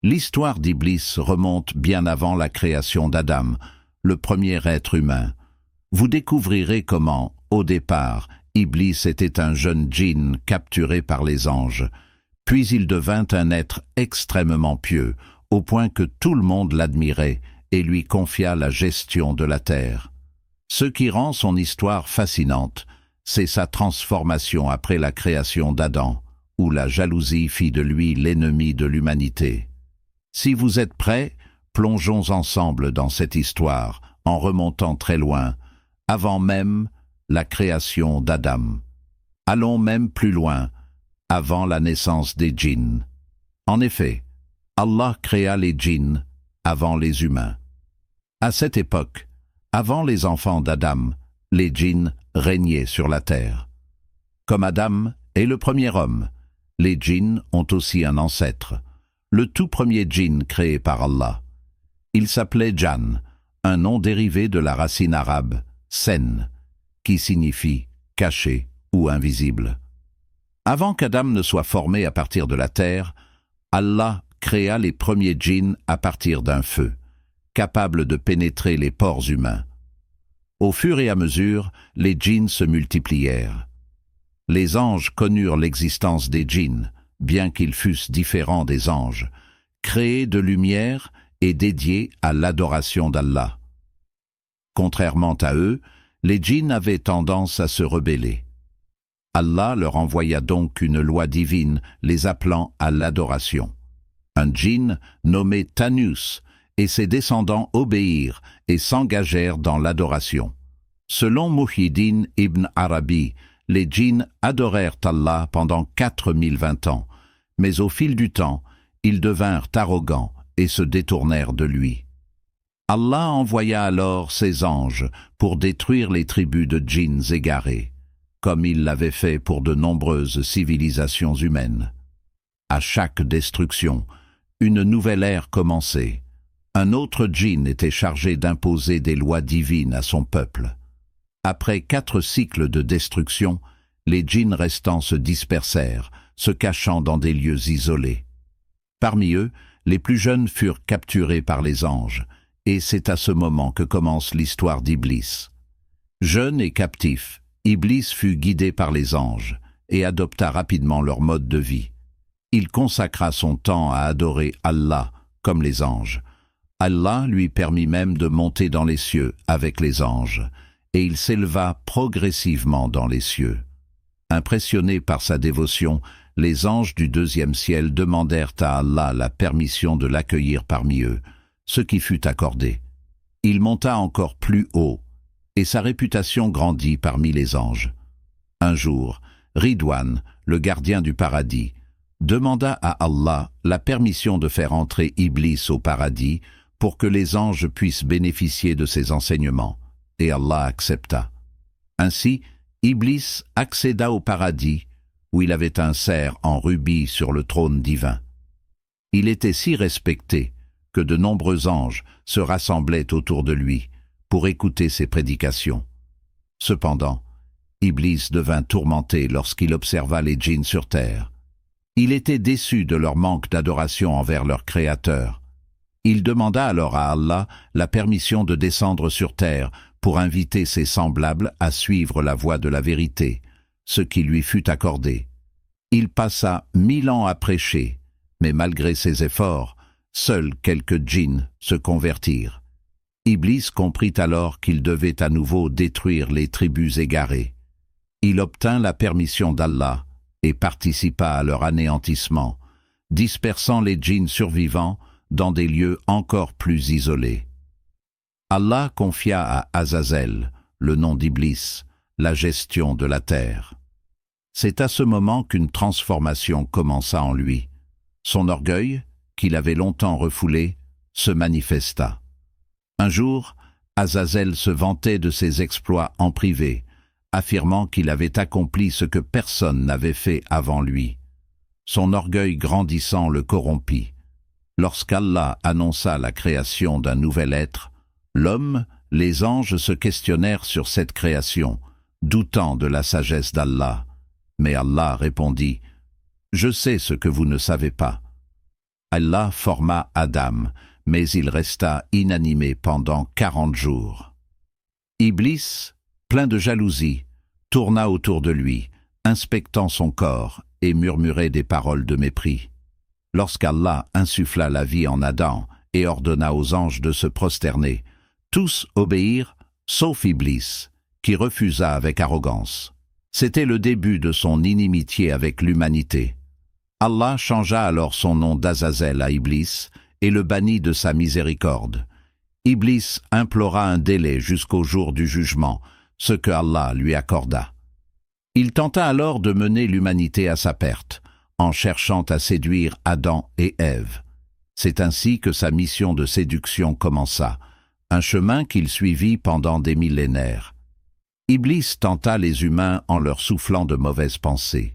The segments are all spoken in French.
L'histoire d'Iblis remonte bien avant la création d'Adam, le premier être humain. Vous découvrirez comment, au départ, Iblis était un jeune djinn capturé par les anges. Puis il devint un être extrêmement pieux, au point que tout le monde l'admirait et lui confia la gestion de la terre. Ce qui rend son histoire fascinante, c'est sa transformation après la création d'Adam, où la jalousie fit de lui l'ennemi de l'humanité. Si vous êtes prêts, plongeons ensemble dans cette histoire, en remontant très loin, avant même la création d'Adam. Allons même plus loin, avant la naissance des djinns. En effet, Allah créa les djinns avant les humains. À cette époque, avant les enfants d'Adam, les djinns régnaient sur la terre. Comme Adam est le premier homme, les djinns ont aussi un ancêtre, le tout premier djinn créé par Allah. Il s'appelait Djan, un nom dérivé de la racine arabe « sen », qui signifie « caché » ou « invisible ». Avant qu'Adam ne soit formé à partir de la terre, Allah créa les premiers djinns à partir d'un feu, capable de pénétrer les pores humains. Au fur et à mesure, les djinns se multiplièrent. Les anges connurent l'existence des djinns, bien qu'ils fussent différents des anges, créés de lumière et dédiés à l'adoration d'Allah. Contrairement à eux, les djinns avaient tendance à se rebeller. Allah leur envoya donc une loi divine les appelant à l'adoration. Un djinn nommé Tanus et ses descendants obéirent et s'engagèrent dans l'adoration. Selon Muhyiddin ibn Arabi, les djinns adorèrent Allah pendant 4020 ans, mais au fil du temps, ils devinrent arrogants et se détournèrent de lui. Allah envoya alors ses anges pour détruire les tribus de djinns égarés, comme il l'avait fait pour de nombreuses civilisations humaines. À chaque destruction, une nouvelle ère commençait. Un autre djinn était chargé d'imposer des lois divines à son peuple. Après 4 cycles de destruction, les djinns restants se dispersèrent, se cachant dans des lieux isolés. Parmi eux, les plus jeunes furent capturés par les anges, et c'est à ce moment que commence l'histoire d'Iblis. Jeune et captif, Iblis fut guidé par les anges et adopta rapidement leur mode de vie. Il consacra son temps à adorer Allah comme les anges. Allah lui permit même de monter dans les cieux avec les anges, et il s'éleva progressivement dans les cieux. Impressionnés par sa dévotion, les anges du 2e ciel demandèrent à Allah la permission de l'accueillir parmi eux, ce qui fut accordé. Il monta encore plus haut, et sa réputation grandit parmi les anges. Un jour, Ridwan, le gardien du paradis, demanda à Allah la permission de faire entrer Iblis au paradis pour que les anges puissent bénéficier de ses enseignements, et Allah accepta. Ainsi, Iblis accéda au paradis, où il avait un cerf en rubis sur le trône divin. Il était si respecté que de nombreux anges se rassemblaient autour de lui pour écouter ses prédications. Cependant, Iblis devint tourmenté lorsqu'il observa les djinns sur terre. Il était déçu de leur manque d'adoration envers leur Créateur. Il demanda alors à Allah la permission de descendre sur terre pour inviter ses semblables à suivre la voie de la vérité, ce qui lui fut accordé. Il passa 1000 ans à prêcher, mais malgré ses efforts, seuls quelques djinns se convertirent. Iblis comprit alors qu'il devait à nouveau détruire les tribus égarées. Il obtint la permission d'Allah et participa à leur anéantissement, dispersant les djinns survivants dans des lieux encore plus isolés. Allah confia à Azazel, le nom d'Iblis, la gestion de la terre. C'est à ce moment qu'une transformation commença en lui. Son orgueil, qu'il avait longtemps refoulé, se manifesta. Un jour, Azazel se vantait de ses exploits en privé, affirmant qu'il avait accompli ce que personne n'avait fait avant lui. Son orgueil grandissant le corrompit. Lorsqu'Allah annonça la création d'un nouvel être, l'homme, les anges se questionnèrent sur cette création, doutant de la sagesse d'Allah. Mais Allah répondit « Je sais ce que vous ne savez pas. » Allah forma Adam, mais il resta inanimé pendant 40 jours. Iblis, plein de jalousie, tourna autour de lui, inspectant son corps, et murmurait des paroles de mépris. Lorsqu'Allah insuffla la vie en Adam et ordonna aux anges de se prosterner, tous obéirent, sauf Iblis, qui refusa avec arrogance. C'était le début de son inimitié avec l'humanité. Allah changea alors son nom d'Azazel à Iblis et le bannit de sa miséricorde. Iblis implora un délai jusqu'au jour du jugement, ce que Allah lui accorda. Il tenta alors de mener l'humanité à sa perte, en cherchant à séduire Adam et Ève. C'est ainsi que sa mission de séduction commença, un chemin qu'il suivit pendant des millénaires. Iblis tenta les humains en leur soufflant de mauvaises pensées,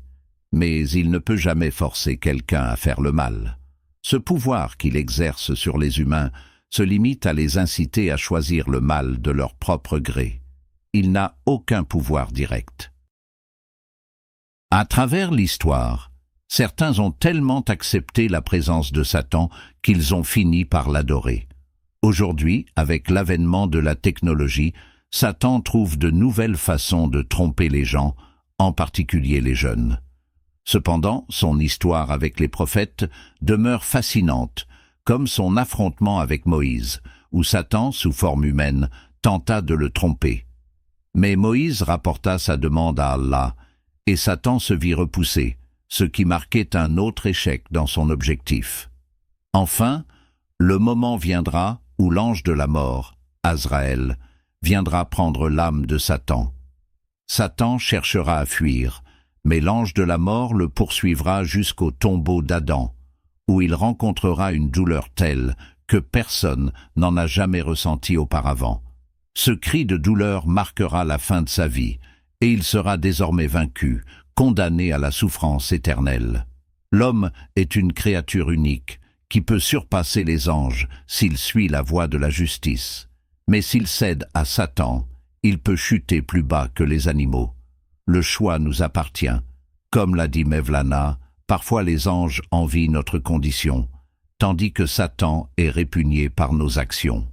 mais il ne peut jamais forcer quelqu'un à faire le mal. Ce pouvoir qu'il exerce sur les humains se limite à les inciter à choisir le mal de leur propre gré. Il n'a aucun pouvoir direct. À travers l'histoire, certains ont tellement accepté la présence de Satan qu'ils ont fini par l'adorer. Aujourd'hui, avec l'avènement de la technologie, Satan trouve de nouvelles façons de tromper les gens, en particulier les jeunes. Cependant, son histoire avec les prophètes demeure fascinante, comme son affrontement avec Moïse, où Satan, sous forme humaine, tenta de le tromper. Mais Moïse rapporta sa demande à Allah, et Satan se vit repousser, ce qui marquait un autre échec dans son objectif. Enfin, le moment viendra où l'ange de la mort, Azraël, viendra prendre l'âme de Satan. Satan cherchera à fuir, mais l'ange de la mort le poursuivra jusqu'au tombeau d'Adam, où il rencontrera une douleur telle que personne n'en a jamais ressenti auparavant. Ce cri de douleur marquera la fin de sa vie, et il sera désormais vaincu, condamné à la souffrance éternelle. L'homme est une créature unique, qui peut surpasser les anges s'il suit la voie de la justice. Mais s'il cède à Satan, il peut chuter plus bas que les animaux. Le choix nous appartient. Comme l'a dit Mevlana, parfois les anges envient notre condition, tandis que Satan est répugné par nos actions.